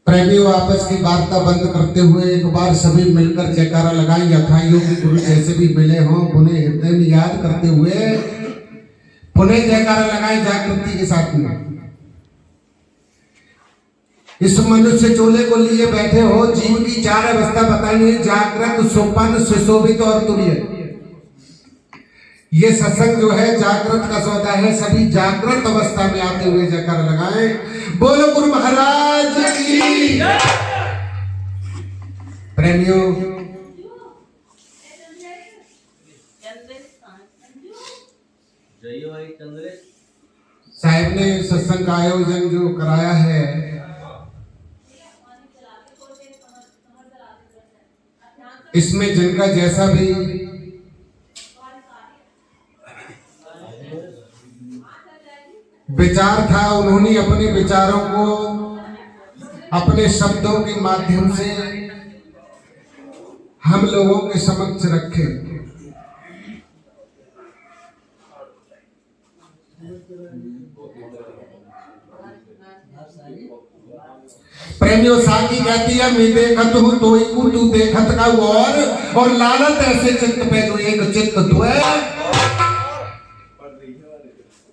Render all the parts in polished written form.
प्रेमियों आपस की वार्ता बंद करते हुए एक बार सभी मिलकर जयकारा लगाएं। यथायोग गुरु जैसे भी मिले हों पुनः हृदय में याद करते हुए पुनः जयकारा लगाएं जागृति के साथ में। इस मनुष्य चोले को लिए बैठे हो, जीव की चार अवस्था बताइए, जागृत, स्वप्न, सुशोभित और तुरीय। ये सत्संग जो है जागृत का सौदा है। सभी जागृत अवस्था में आते हुए जयकारा लगाएं। बोलो गुरु महाराज की। प्रेमियों साहब ने सत्संग का आयोजन जो कराया है, इसमें जिनका जैसा भी विचार था उन्होंने अपने विचारों को अपने शब्दों के माध्यम से हम लोगों के समक्ष रखे। प्रेमियों साकी कहती है मैं देखत हूं तोई को तू देखत का और लालत ऐसे चित्त पे जो एक चित्त द्वय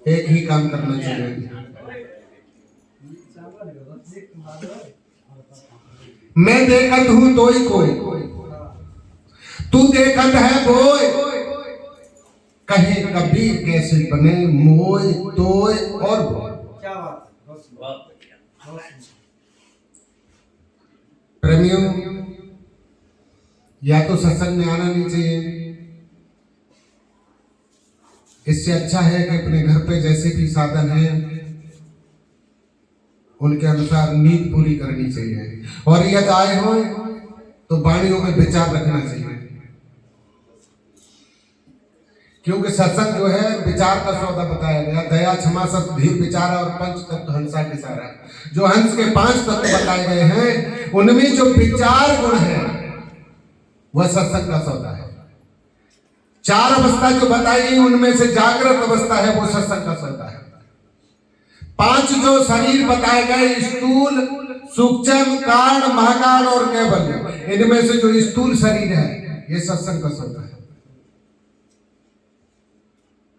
एक ही काम करना चाहिए। मैं देखत हूं तोई कोई तू देखत है बोय, कहे कबीर कैसे बने मोय तोय और बोय। प्रेमियों या तो सत्संग में आना नहीं चाहिए, इससे अच्छा है कि अपने घर पे जैसे भी साधन है उनके अनुसार नींद पूरी करनी चाहिए। और यदि आए हो तो वाणियों में विचार रखना चाहिए, क्योंकि सत्संग जो है विचार का सौदा बताया गया। दया क्षमा सत्य धीर विचार और पंच तत्व हंसा के सारा, जो हंस के 5 तत्व बताए गए हैं उनमें जो विचार गुण है वह सत्संग का सौदा है। 4 अवस्था जो बताई गई उनमें से जागृत अवस्था है वो सत्संग का सौदा है। 5 जो शरीर बताए गए, स्थूल, सूक्ष्म, कारण, महाकारण और कैवल्य, इनमें से जो स्थूल शरीर है ये सत्संग का सौदा है।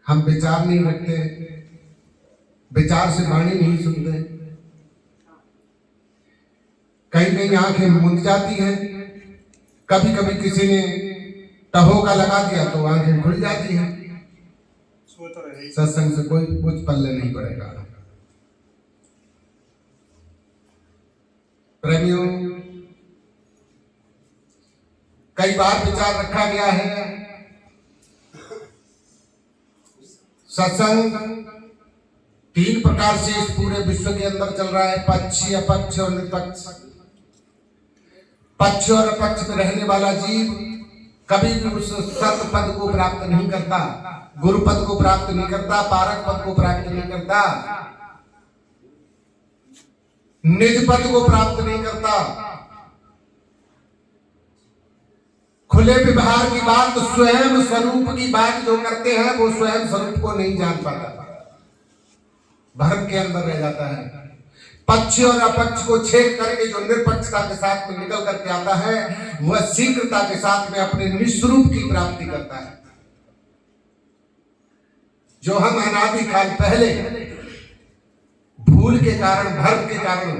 हम विचार नहीं रखते, विचार से वाणी नहीं सुनते, कहीं कहीं आंखें मुंद जाती हैं, कभी कभी किसी ने टहो का लगा दिया तो आंखें खुल जाती हैं। सत्संग से कोई कुछ पल्ले नहीं पड़ेगा। प्रेमियों कई बार विचार रखा गया है, सत्संग 3 प्रकार से इस पूरे विश्व के अंदर चल रहा है, पक्ष, अपक्ष और निष्पक्ष। पक्ष और अपक्ष में रहने वाला जीव कभी भी उस सत्य पद को प्राप्त नहीं करता, गुरु पद को प्राप्त नहीं करता, पारक पद को प्राप्त नहीं करता, निज पद को प्राप्त नहीं करता। खुले व्यवहार की बात, स्वयं स्वरूप की बात जो करते हैं वो स्वयं स्वरूप को नहीं जान पाता, भ्रम के अंदर रह जाता है। पक्ष और अपक्ष को छेद करके जो निरपक्षता के साथ में निकल करके आता है वह शीघ्रता के साथ में अपने निस्वरूप की प्राप्ति करता है, जो हम अनादि काल पहले भूल के कारण, भ्रम के कारण,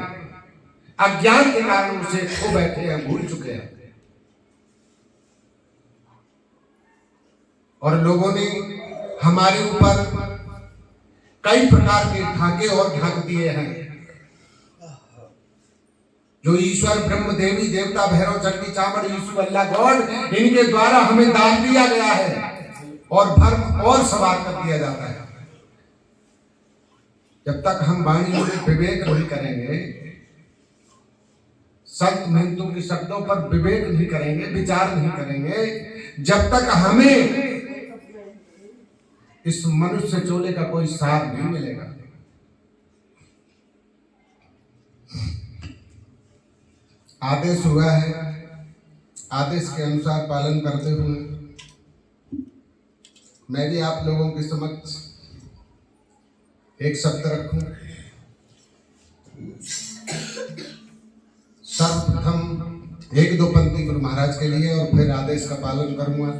अज्ञान के कारण उसे खो बैठे हैं, भूल चुके हैं। और लोगों ने हमारे ऊपर कई प्रकार के ढाके और ढाक दिए हैं। जो ईश्वर, ब्रह्म, देवी, देवता, भैरव, चंडी, चामड़, यीशु, अल्लाह, गॉड, इनके द्वारा हमें दान दिया गया है और भर्म और सवार कर दिया जाता है। जब तक हम वाणी में विवेक नहीं करेंगे, संत महंतों के शब्दों पर विवेक नहीं करेंगे, विचार नहीं करेंगे, जब तक हमें इस मनुष्य चोले का कोई सार नहीं मिलेगा। आदेश हुआ है, आदेश के अनुसार पालन करते हुए मैं भी आप लोगों के समक्ष एक शब्द रखूं। एक दो पंक्ति गुरु महाराज के लिए और फिर आदेश का पालन करूंगा।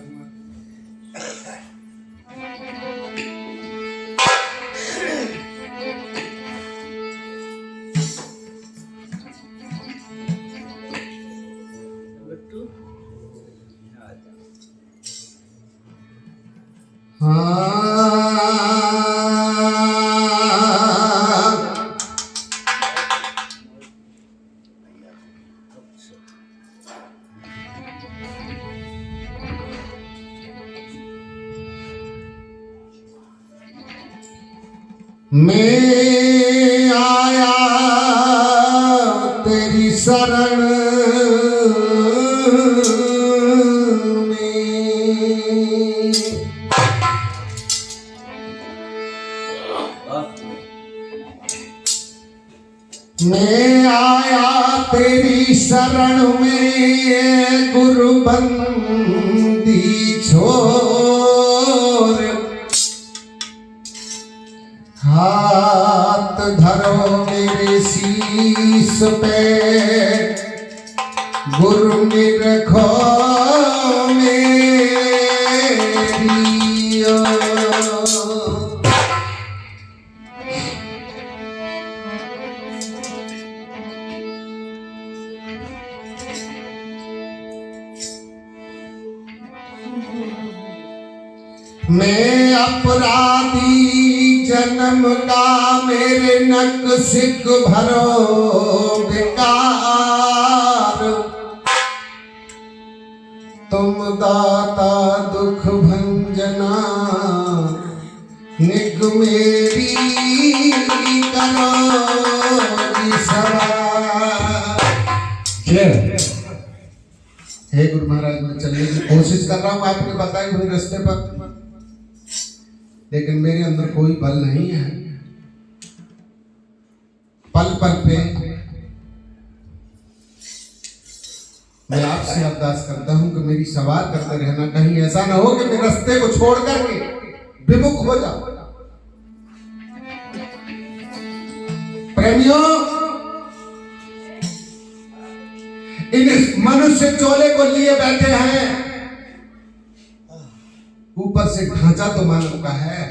मैं आया तेरी शरण में, मैं आया तेरी शरण में, गुरु बंदी छोर, हाथ धरो मेरे शीश पे, गुरु निरखो मेरी ओर। मैं अपराधी जन्म का, मेरे नक सिक भरो बेकार, तुम दाता दुख भंजना, निग मेरी करो सवार। हे गुरु महाराज, मैं चलने की कोशिश कर रहा हूँ आपने बताई हुई रास्ते पर, लेकिन मेरे अंदर कोई बल नहीं है। पल पल पे मैं आपसे अरदास करता हूं कि मेरी सवार करते रहना, कहीं ऐसा ना हो कि मैं रास्ते को छोड़ करके विमुख हो जाऊं। प्रेमियों, इन मनुष्य चोले को लिए बैठे हैं, ऊपर से ढांचा तो मानव का है,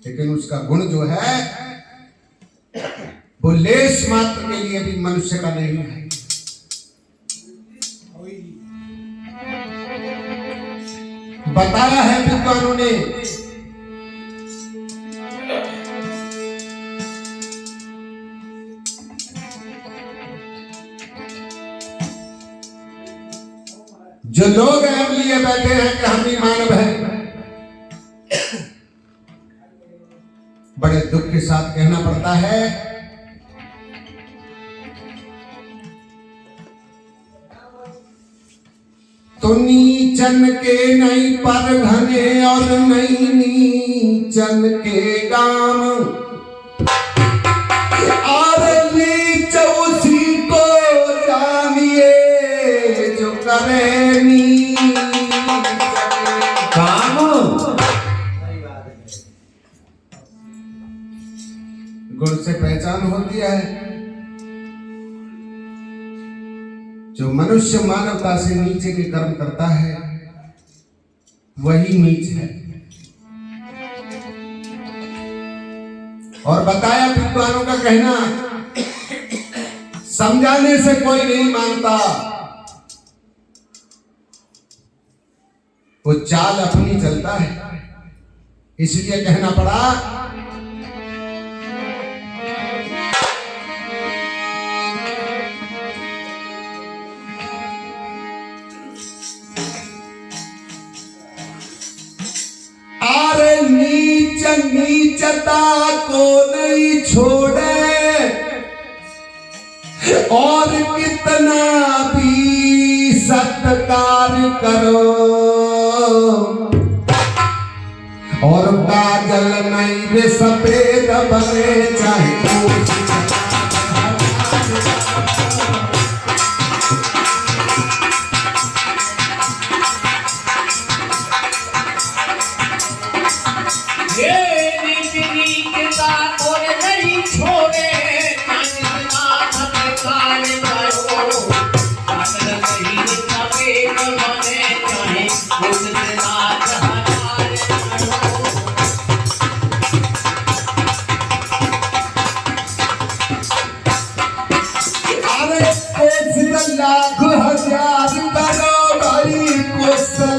लेकिन उसका गुण जो है वो लेश मात्र के लिए भी मनुष्य का नहीं है। बताया है विद्वानों ने, जो लोग अब लिए बैठे हैं कि हम ही मानव हैं, बड़े दुख के साथ कहना पड़ता है तो नीचन के नहीं पर घने और नहीं नीचन के गाम, और नीच उसी को जानिए जो करे नीच काम। गुण से पहचान होती है, जो मनुष्य मानवता से नीचे के कर्म करता है वही नीच है। और बताया विद्वानों का कहना, समझाने से कोई नहीं मानता, वो चाल अपनी चलता है। इसलिए कहना पड़ा नीच नीचता को नहीं छोड़े, और कितना भी सत्कार करो, और काजल नहीं रे सफेद बने चाहे छोड़े,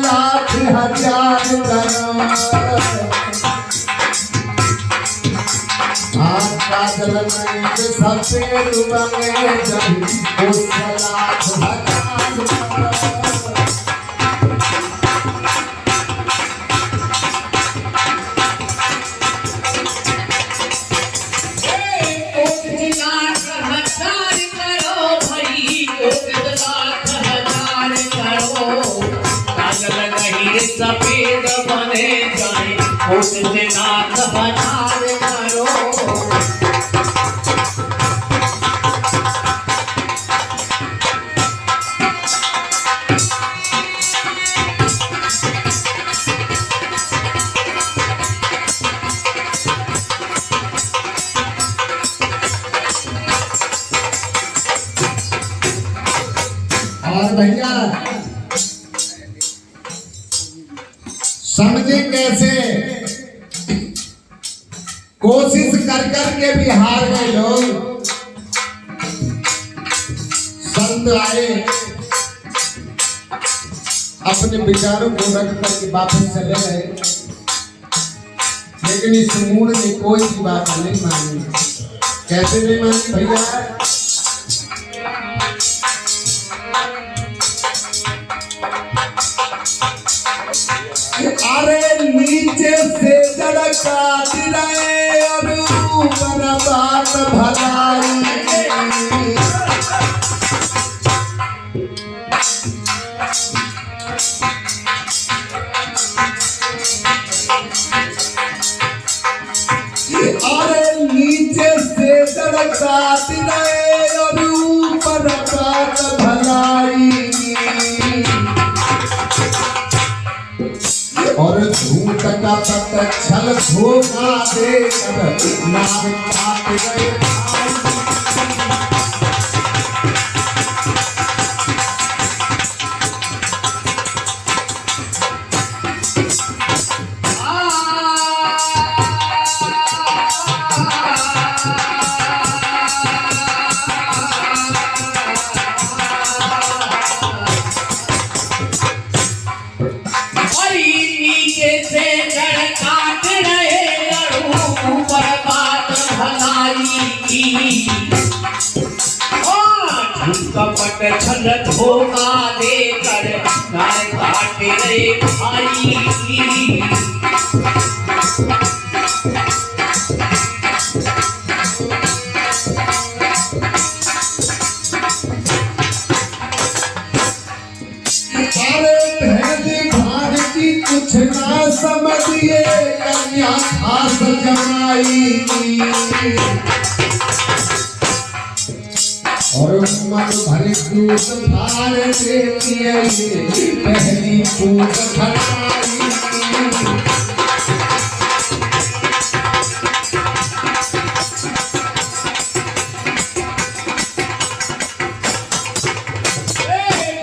लाख हजार करो। काजल नहीं सफेद बने जाए उस लाख हजार करो। सफेद बने जाए उससे नाथ हजार करो। और भैया समझे कैसे, कोशिश कर कर के भी हार गए लोग। संत आए, अपने विचारों को रख करके वापस चले गए, लेकिन इस मूड ने कोई भी बात नहीं मानी। कैसे नहीं मानी भैया? अरे नीचे से जड़का दिलाए और ऊपर बात भलाई। अरे नीचे से जड़का दिलाए और ऊपर बात भलाई। और झूठ का पत छल धोखा देकर नाग काट गए। कपट छल धोखा देकर नार काटे रे भाई। भाग की कुछ ना समझिए कन्या खास जमाई। और मन भर दूध भार देती है पहली फूट खटाई।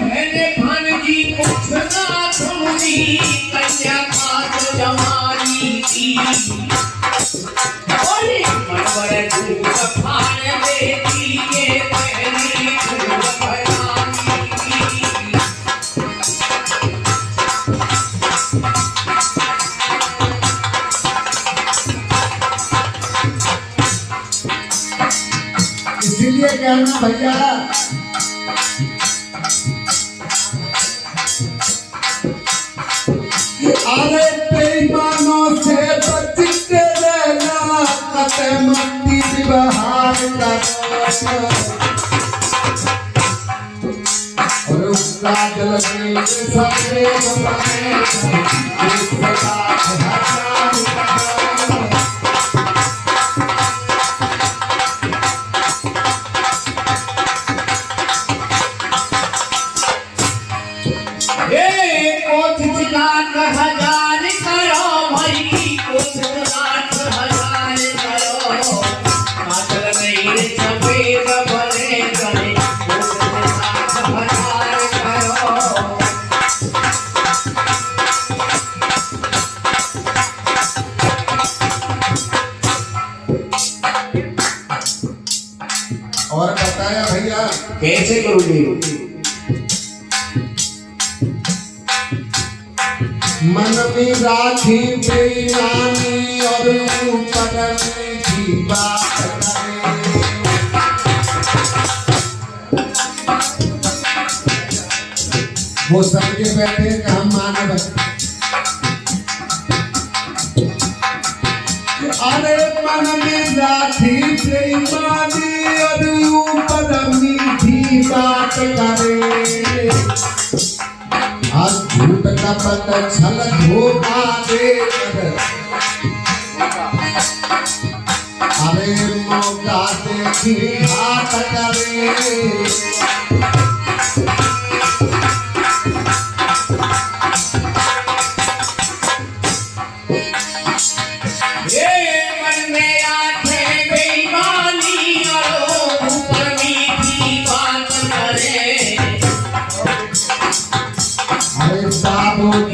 मैंने भानजी कुछ ना सुनी कन्या खास जमाई की। मनवर दूध भार देती है इसीलिए कहना भैया अरे बेईमानों से बच के रहना कते मट्टी व्यवहार करो। और उसका जल में सबसे बने हजार करो भाई कुछ लाख हजार करो। काजल नहीं सफेद बने जाए कुछ लाख हजार करो। और बताया भैया कैसे करोगे? मन में राखी बेईमानी और ऊपर मीठी बात करे। वो समझे बैठे कि हम मानव हैं। अरे मन में राखी बेईमानी और ऊपर मीठी बात करे। आज झूठ कपट छल धोखा देकर अरे मौका देखी घात करे।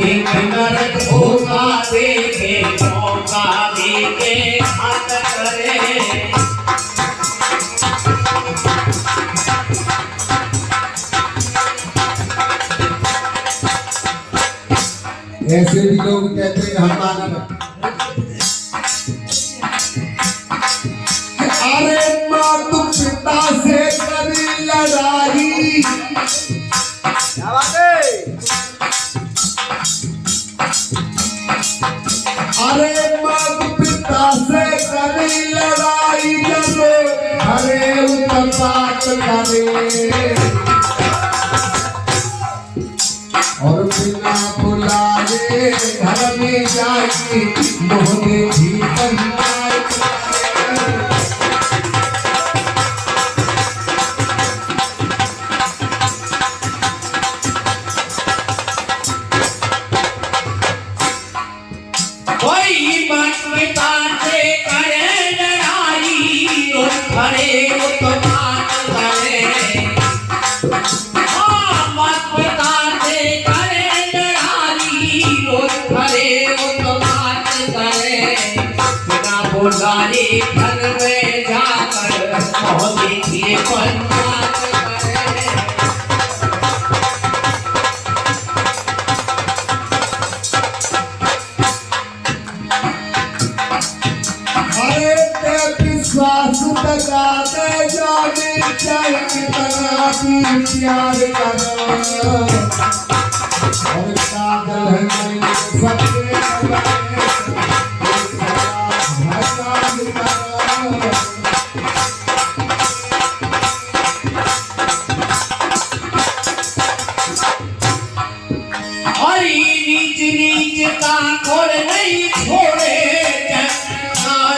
एक नरक धोखा देके मौका देके घात करे। ऐसे भी लोग कहते हैं हम मानव हैं। अरे माता पिता से करी लड़ाई क्या बात है? अरे माता पिता से करी लड़ाई जब हरे उत्पात करे। और बिना बुलाए घर में जाके मोहने भी पहनाए। कोई मत पिता से करे लड़ाई और खड़े उत्पात करे। मत पिता से करे लड़ाई और खड़े उत्पात करे। बिना बुलाए घर में जाकर मोहल्ले की पंचायत करे। विश्वास तका दे जाने चाहिए कितना भी प्यार करो। और काजल है नहीं सबके नीच नीच का खोल नहीं छोड़े।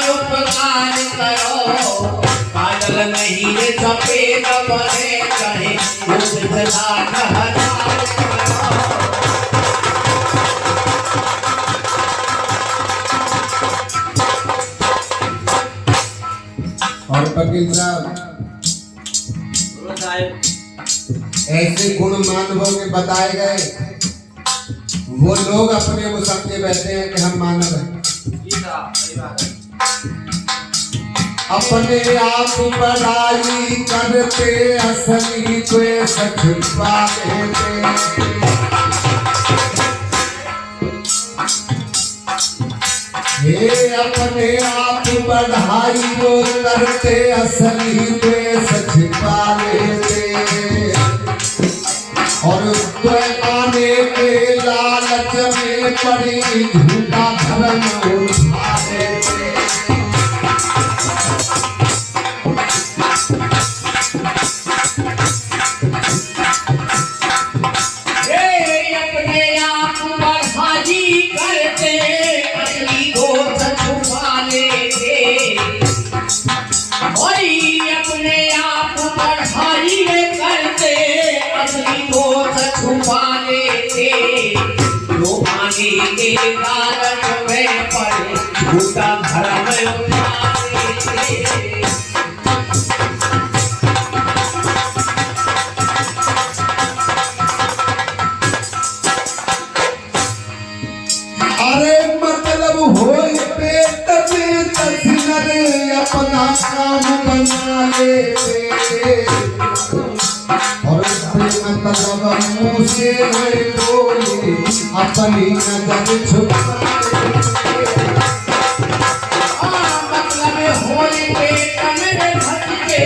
उपकार करो काजल नहीं रे सफेद बने चाहे उजला हजार और वकील साहब ऐसे गुण मानवों के बताए गए। वो लोग अपने को समझे बैठे हैं कि हम मानव हैं। अपने आप बड़ाई करते असली द्वेष छुपा देते। हे अपने आप बढ़ाई वो करते असली द्वेष छिपा लेते। और आने के लालच में पड़ी झूठा धर्म उठा देते। के लालच में पड़े झूठा धर्म उठा लेते। अरे मतलब होए पेट में तस्वीर अपना काम बना लेते। और प्रेम तलब मुँह से नहीं बोले अपनी नजर छुपाए मतलब होली के कमरे भटके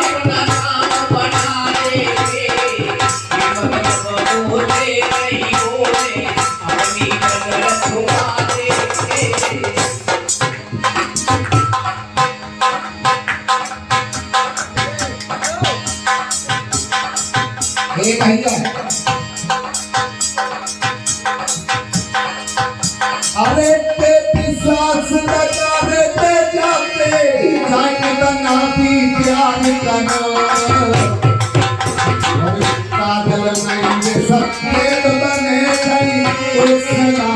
अपना नाम बना देंगे मतलब बोले नहीं बोले अपनी नजर छुपा देंगे भैया अरे ते विश्वास लगा रे ते जाते जाए तना भी प्यार करना अरे काजल नहीं ये सफेद बने गई उसका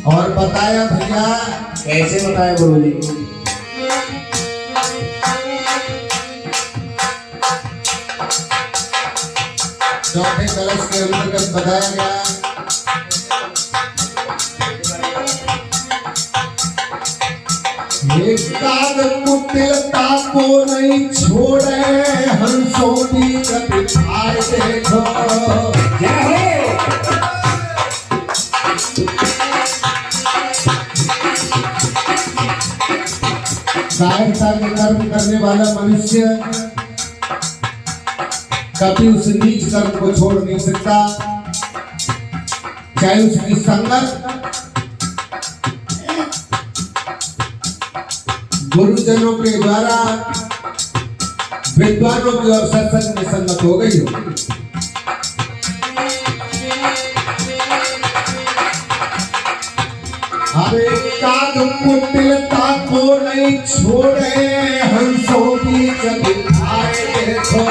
और बताया भैया कैसे बताया गुरु जी चौथे कलश के अंतर्गत बताया गया एक काग कुटिलता को नहीं छोड़े हंसों की कभी खाए देखो जय हो कायरता के कर्म करने वाला मनुष्य कभी उस नीच कर्म को छोड़ नहीं सकता चाहे उसकी संगत गुरुजनों के द्वारा विद्वानों की और सत्संग में संगत हो गई हो अरे काग कुटिलता को नहीं छोड़े हंसों की कभी खाए देखो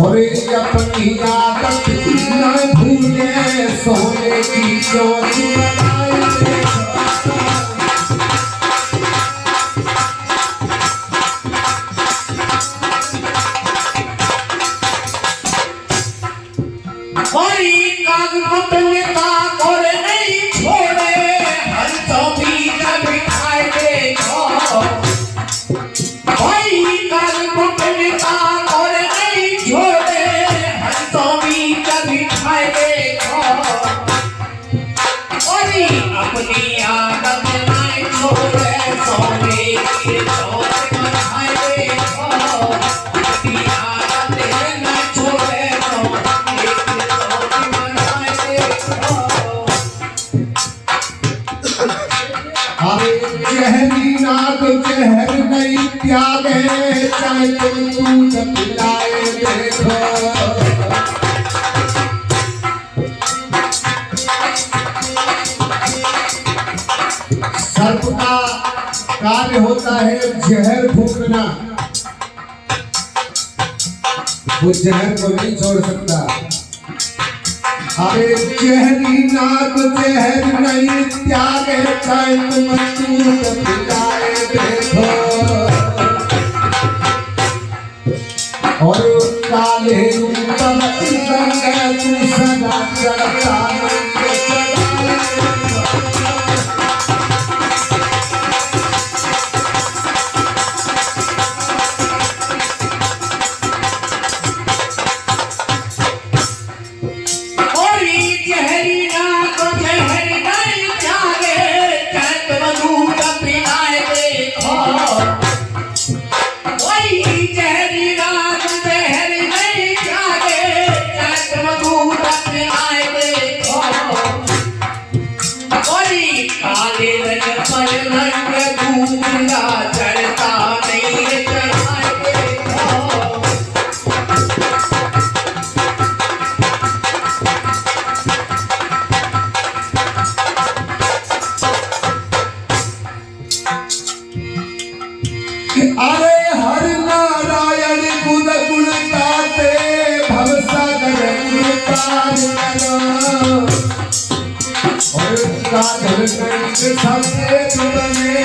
और ये अपनी आदत न भूले सोने की चोट बनाए देखो अपनी आदत नहीं छोड़े सोने की चोट बनाए देखो अपनी आदत नहीं छोड़े सोने की चोट बनाए देखो अरे जहरी नाग जहर नहीं त्यागे चाहे तुम दूध पिलाए देखो सर्प का कार्य होता है जहर फूकना वो जहर को नहीं छोड़ सकता अरे जहरी नाग जहर नहीं त्यागे चाहे तुम दूध पिलाए देखो और काले ऊपर तू सदा चढ़ता अरे हर नारायण गुण गुण गाते भवसागर पार करो और सागर करके सबसे तुमने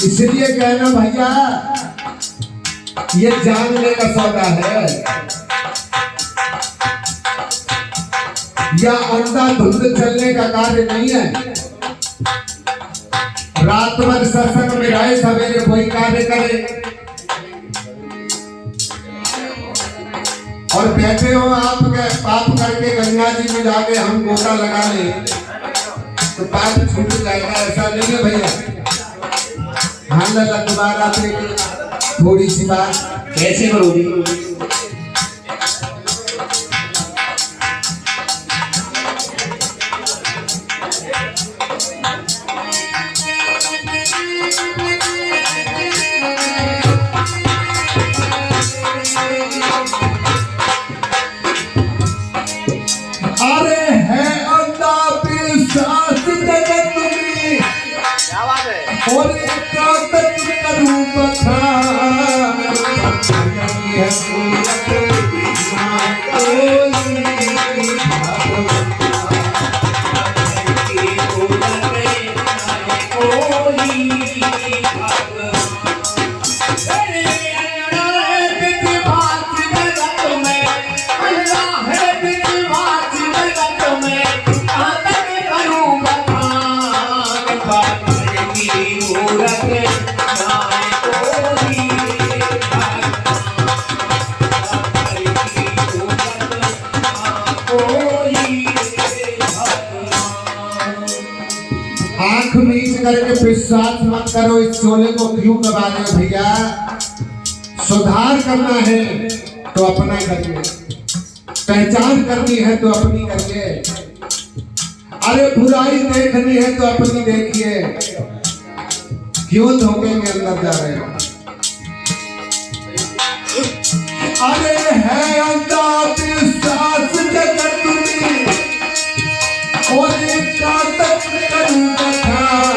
इसलिए कहना भैया ये जानने का सौदा है या अंधाधुंध चलने का कार्य नहीं है। रात भर सत्संग में रहे सवेरे कोई कार्य करे और बैठे हो आप पाप करके गंगा जी में जाके हम गोता लगा ले तो पाप छूट जाएगा, ऐसा नहीं है भैया। हाँ लल्ला दोबारा थोड़ी सी बात कैसे करोगी? अरे है अंधा विश्वास जगत में क्या बात है? और एकांत करूं बखान है आंख मीच करके विश्वास मत करो। इस चोले को क्यों दबा रहे हो भैया? सुधार करना है तो अपना करिए, पहचान करनी है तो अपनी करिए, अरे बुराई देखनी है तो अपनी देखिए। क्यों धोखे के अंदर जा रहे हो? अरे है अंधा विश्वास जगत में और एकांत करूं बखान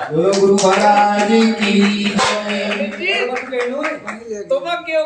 गुरु महाराज की तुम क्यों